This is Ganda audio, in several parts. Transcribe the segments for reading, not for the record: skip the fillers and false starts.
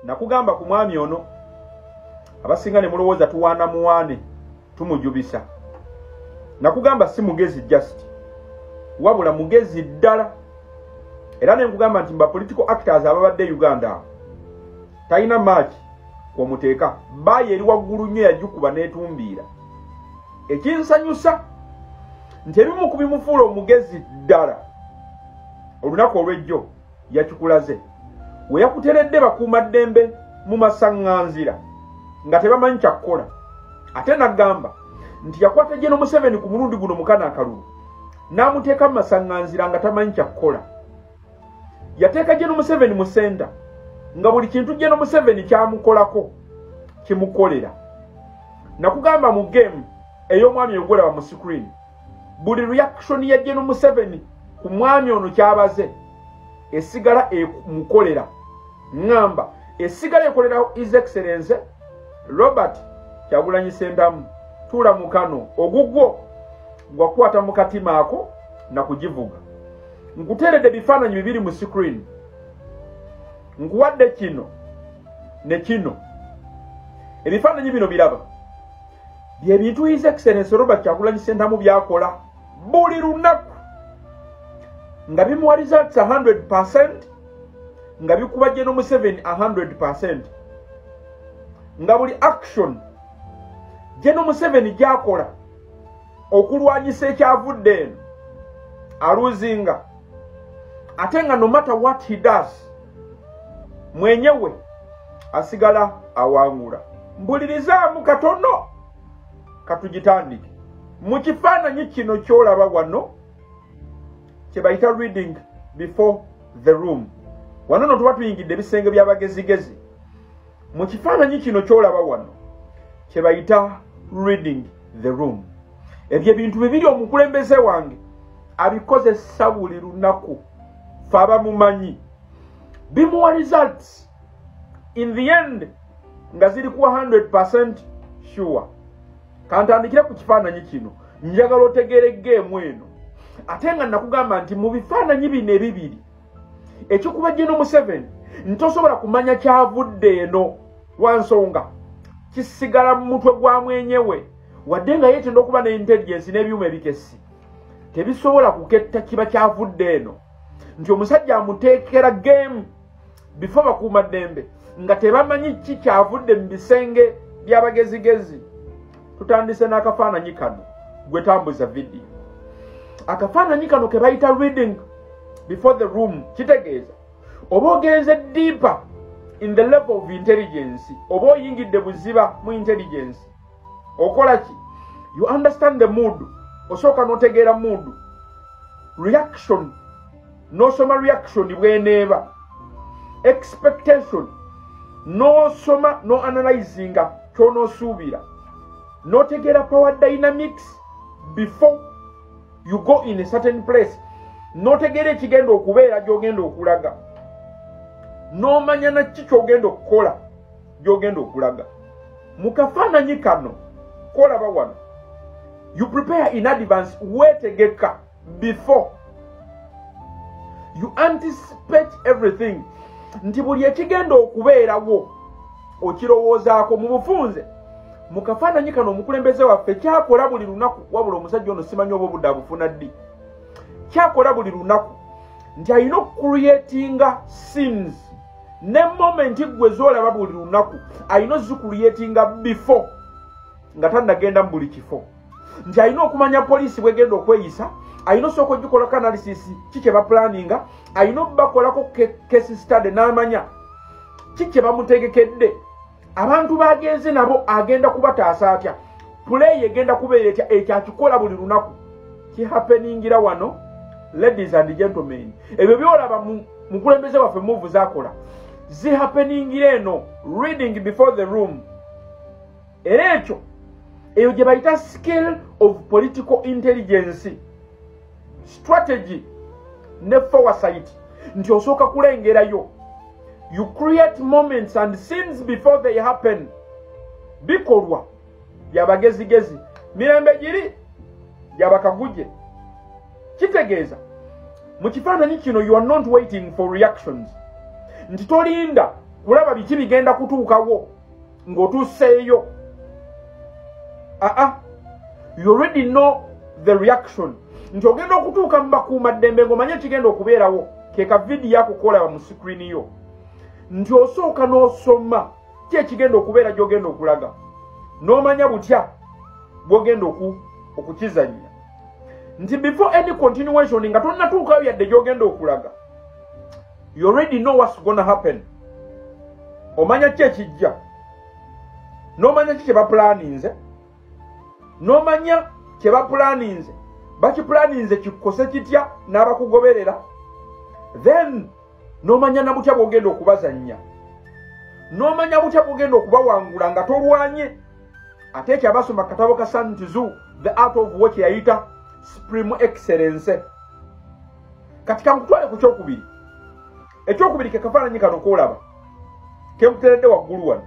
nakugamba ku mwami ono abasinga ne mulowooza tuwaana muwaane tumujubisa. Nakugamba si mugezi just wabula mugezi ddala. Era ne nkugamba nti mba political actors ababadde Uganda talina maaki kwomuteeka baye eri waggulu nnyo yagikuba n'etumbiira. Ekinsanyusa nti ebimu ku bimufuula omugezi ddala olunaku olw'ejjo yakikulaze we yakuteredde bakuumaddembe mu masaŋŋanzira nga tebamanyi kyakkola. Ate nagamba nti yakwata General Museveni ku mulundi guno mukana akalulu n'amuteeka mu masaŋŋanzira nga tamanyi kyakkola. Yateeka General Museveni mu senta nga buli kintu General Museveni kyamukolako kimukolera. Nakugamba mu game ey'omwami ogwolaba mu screen buli reaction ya General Museveni ku mwami ono kyabaze esigala emukolera. Ngamba esigala ekolera His Excellency Robert Kyagulanyi Ssentamu tula mukano ogugwo gwakwata mu katima ako na kugivuga. Nkuteredde bifaananyi bibiri mu screen. Nkuwadde kino ne kino. Ebifaananyi bino biraba bye bintu His Excellency Robert Kyagulanyi Ssentamu byakola buli lunaku nga bimuwa results 100%, nga bikuba General Museveni 100%, nga buli action General Museveni gyakola okulwanyisa ekyavudde eno aluzinga. Ate nga no matter what he does mwenyewe asigala awangula. Mbulirizaamu katono katugitandike. Mu kifaananyi kino kyolaba wano kye bayita reading before the room. Wano no tuba tuyingidde ebisenge by'abagezigezi. Mu kifaananyi kino kyolaba wano kye bayita reading the room. Ebyo ebintu bibiri omukulembeze wange abikozesa buli lunaku fe abamumanyi bimuwa results in the end nga ziri kuwa 100% sure. Kantandikire ku kifaananyi kino njagala otegeere game eno. Ate nga nakugamba nti mu bifaananyi bino ebibiri ekyokuba General Museveni ntosobola kumanya kyavudde eno lwansonga kisigala mu mutwe gwa mwenyewe wadde nga yetenda okuba ne intelligence n'ebyuma ebikesi tebisobola kuketta kiba kyavudde eno nti omusajja amuteekera game before bakuumaddembe nga tebamanyi ki kyavudde mu bisenge by'abagezigezi. Tutandise n'akafaananyi kano gwe tambuza video. Akafaananyi kano ke bayita reading before the room kitegeeza oba ogenze deeper in the level of intelligence, oba oyingidde buziba mu intelligence okola ki? You understand the mood. Osooka n'otegeera mood, reaction n'osoma reaction bweneeba, expectation n'osoma no analyzinga ky'onoosuubira, n'otegeera power dynamics before you go in a certain place, n'otegeera ekigenda okubeera gy'ogenda okulaga, n'omanya na ki ky'ogenda okukola gy'ogenda okulaga. Mu kafaananyi kano kolaba wano you prepare in advance, weetegeka before you anticipate everything, nti buli ekigenda okubeerawo okirowoozaako. Mu bufunze mu kafaananyi kano omukulembeze waffe kyakola buli lunaku, wabula omusajja ono simanyi oba obudde abufuna ddi, kyakola buli lunaku nti alina okucreatinga scenes ne moment gwe zoolaba buli lunaku alina ozicreatinga before nga tannagenda mu buli kifo, nti alina okumanya poliisi bwegenda okweyisa, alina osooka ogikolako analysis ki kye baplaninga, alina okubakolako case study n'amanya ki kye bamutegekedde, abantu bagenze nabo agenda kubataasa atya, play egenda kubeera etya, ekyakikola buli lunaku kihappeningira wano. Ladies and gentlemen, ebyo byolaba mukulembeze waffe move zakola zihappeningira eno reading before the room. Era ekyo eyo gye bayita skill of political intelligence, strategy ne foresight, nti osooka kulengerayo. You create moments and scenes before they happen. Bikolwa byabagezigezi, mirembe giri byabakaguje. Kitegeeza mu kifaananyi kino you are not waiting for reactions, nti tolinda kulaba biki bigenda kutuukawo ng'otuuseeyo. You already know the reaction. Nti ogenda okutuuka mu bakuumaddembe ng'omanye kigenda okubeerawo keka vidiyo akukola mu screen yo. Nti osooka n'osoma ki ekigenda okubeera gy'ogenda okulaga. N'omanya butya bw'ogenda okukizannya. Nti before any continuation nga tonnatuukayo yadde gy'ogenda okulaga. You already know what's gonna happen. Omanya ki ekijja. N'omanya ki kye bapulaninze. N'omanya kye bapulaninze. Bakipulaninze kikose kitya n'abakugoberera. Then n'omanya na butya bw'ogenda okubazannya. N'omanya butya bw'ogenda okubawangula nga tolwanye. Ate ekyabasoma katabo ka Santizu, The Art of War yayita Supreme Excellence. Katika nkutwale ku kyokubiri. Ekyokubiri ke kafaananyi kano koolaba. Ke nkuteredde waggulu wano.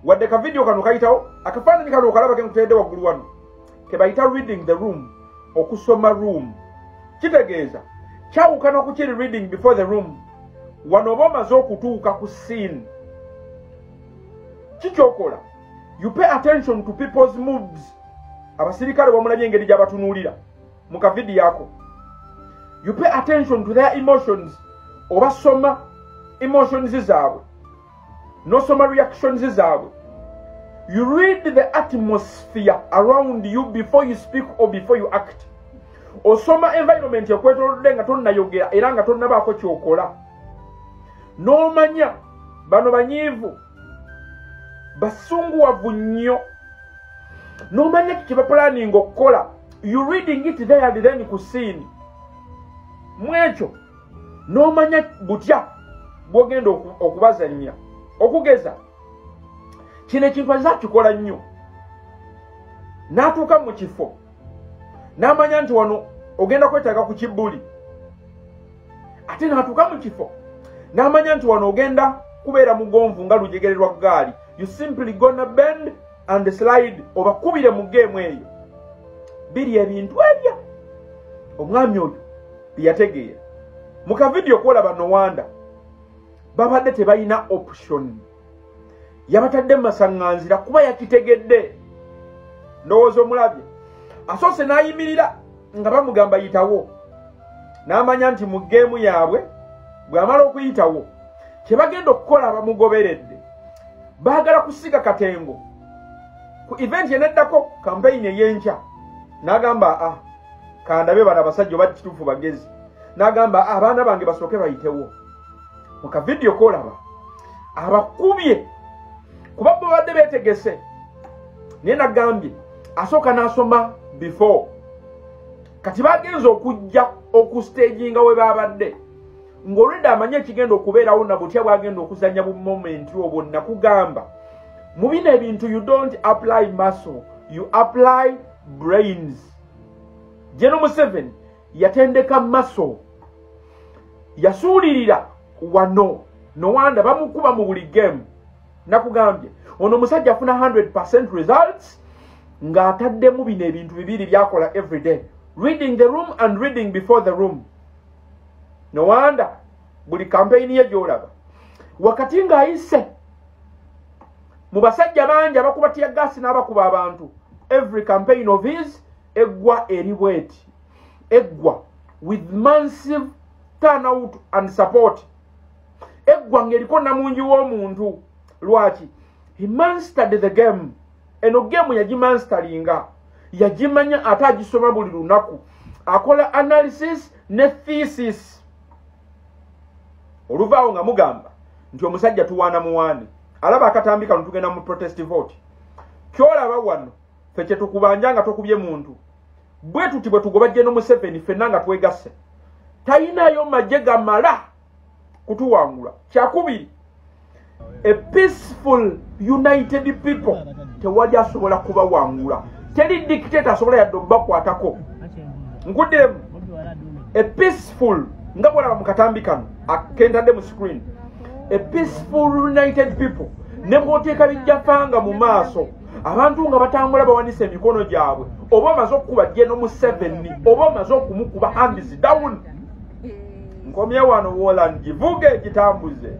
Wadde ka video kano kayitawo, akafaananyi kano okalaba ke nkuteredde waggulu wano. Ke bayita reading the room. Okusoma room. Kitegeeza kyawukana okukiri reading before the room. Wano oba omaze okutuuka ku scene. Kikyokola. You pay attention to people's moods. Abasirikale bamulabye engeri gy'abatunuulira mu ka video yako. You pay attention to their emotions. Obasoma emotions zaabwe. Nosoma reactions zaabwe. You read the atmosphere around you before you speak or before you act. Osoma environment yokwetolodde nga tonnayogera era nga tonnabaako kyokola. N'omanya bano banyiivu basunguwavu nnyo. N'omanya kye bapulaninga okukola. You reading it there and then ku scene. Mwekyo n'omanya butya bw'ogenda okubazannya. Okugeza kino ekintu azakikola nnyo. N'atuuka mu kifo n'amanya nti wano ogenda kwetaaga ku kibbuli. Ate n'atuuka mu kifo n'amanya nti wano ogenda kubeera mugonvu nga lujegererwa gaali. You simply gonna bend and slide obakubire mu geemu eyo. Biri ebintu ebyo omwami oyo byeyategeera. Mu ka video kwolaba Nowanda babadde tebalina option. Yabatadde masaŋŋanzira kuba yakitegedde. Ndowooza omulabye. Asoose n'ayimirira nga bamugamba yitawo. N'amanya nti mu geemu yaabwe bw'amala okuyitawo kye bagenda okukola abamugoberedde. Baagala kusiga katengo. Ku event yeneddako campaign ey'enkya. N'agamba kandabe bano abasajja oba kituufu bagezi. N'agamba abaana bange basooke bayitewo. Mu ka video kolaba abakubye kuba babadde beetegese. Naye nagambye asooka n'asoma before. Kati bagenza okujja okustaginga we babadde. Ng'olwedde amanye ekigenda okubeerawo na butya bwagenda okuzanya bu moment obwo nakugamba. Mu bino ebintu you don't apply muscle, you apply brains. General Museveni yatendeka muscle. Yasuulirira wano Nowanda bamukuba mu buli game. Nakugambye ono musajja afuna 100% results nga ataddemu bino ebintu bibiri byakola every day. Reading the room and reading before the room. Nowanda buli campaign ye gyolaba wakati nga ayise mu basajja bangi abakuba tia gas n'abakuba abantu. Every campaign of his eggwa eribweti. Eggwa with massive turnout and support. Eggwa ngeriko namungi w'omuntu. Lwaki? He mastered the game. Eno game yagimansteringa. Yagimanya ate agisoma buli lunaku. Akola analysis ne thesis. Oluvaawo nga mugamba nti omusajja tuwaana muwaane. Alaba akatambi kano tugenda mu protest vote. Kyolaba wano ffe kye tukubanja nga tokubye muntu. Bwe tuti bwe tugoba General Museveni ffenna nga twegasse. Tayinayo majje gamala kutuwangula. Kyakubiri, a peaceful united people tewali asobola kubawangula. Teri dictator asobola yadde okubakwatako. Nkuddiremu a peaceful nga bwolaba mu katambi kano akentadde mu screen. A peaceful united people ne bw'oteeka bijjafanga mu maaso abantu nga batambula bawanise emikono gyabwe oba omaze okukuba General Museveni oba omaze okumukuba hands down. Nkomye wano Woland givuge gitambuze.